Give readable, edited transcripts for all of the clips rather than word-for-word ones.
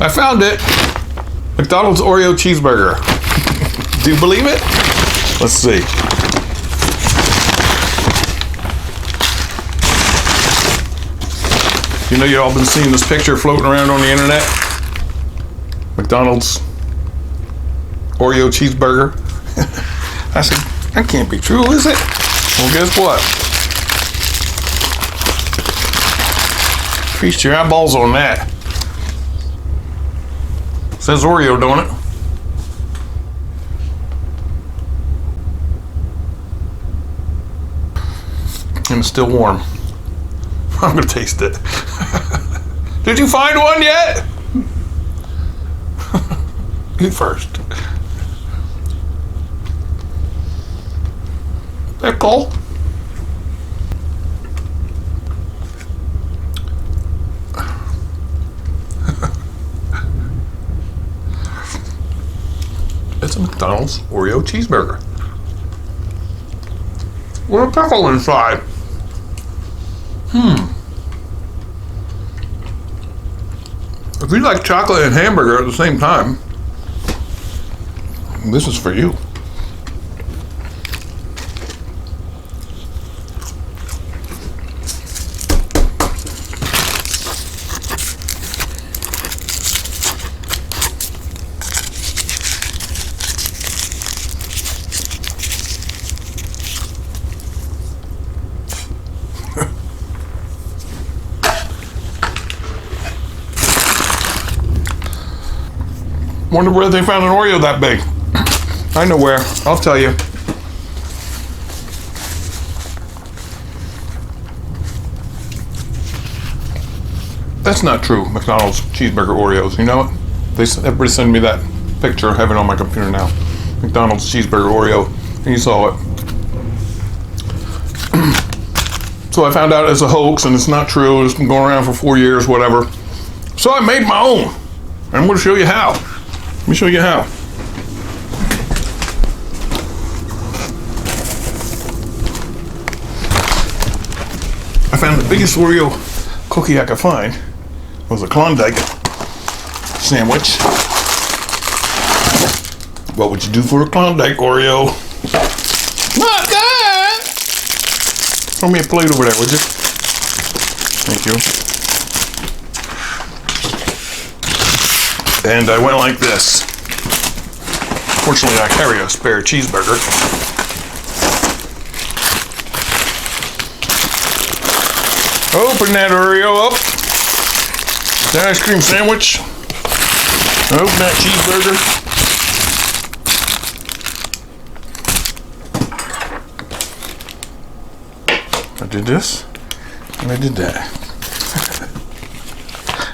I found it. McDonald's Oreo cheeseburger. Do you believe it? Let's see. You know, you've all been seeing this picture floating around on the internet. McDonald's Oreo cheeseburger. I said, that can't be true, is it? Well, guess what? Feast your eyeballs on that. Says Oreo, don't it? And it's still warm. I'm gonna taste it. Did you find one yet? You first. Pickle. It's a McDonald's Oreo cheeseburger with a pickle inside. If you like chocolate and hamburger at the same time, this is for you. Wonder where they found an Oreo that big. I know where. I'll tell you. That's not true. McDonald's cheeseburger Oreos. You know what? Everybody send me that picture. I have it on my computer now. McDonald's cheeseburger Oreo. And you saw it. So I found out it's a hoax and it's not true. It's been going around for 4 years, whatever. So I made my own. And I'm going to show you how. Let me show you how. I found the biggest Oreo cookie I could find. It was a Klondike sandwich. What would you do for a Klondike Oreo? Not that! Throw me a plate over there, would you? Thank you. And I went like this. Fortunately, I carry a spare cheeseburger. Open that Oreo up. The ice cream sandwich. Open that cheeseburger. I did this, and I did that.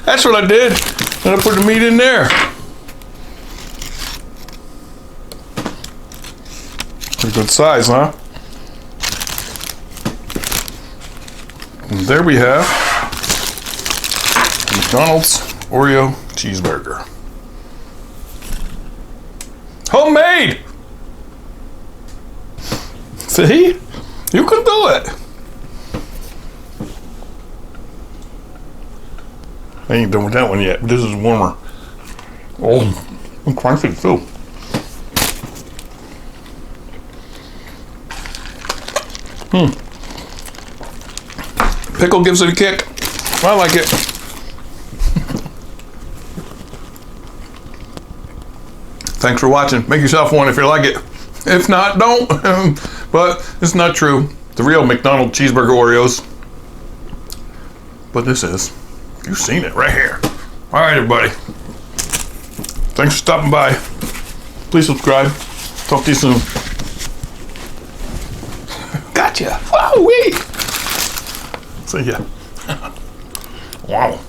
That's what I did. And I put the meat in there. Pretty good size, huh? And there we have McDonald's Oreo cheeseburger. Homemade! See? You can do it. I ain't done with that one yet, but this is warmer. Oh, I'm crunchy too. Pickle gives it a kick. I like it. Thanks for watching. Make yourself one if you like it. If not, don't. But it's not true. The real McDonald's cheeseburger Oreos. But this is. You've seen it right here. All right, everybody. Thanks for stopping by. Please subscribe. Talk to you soon. Gotcha. Wow, wait. See ya. Wow.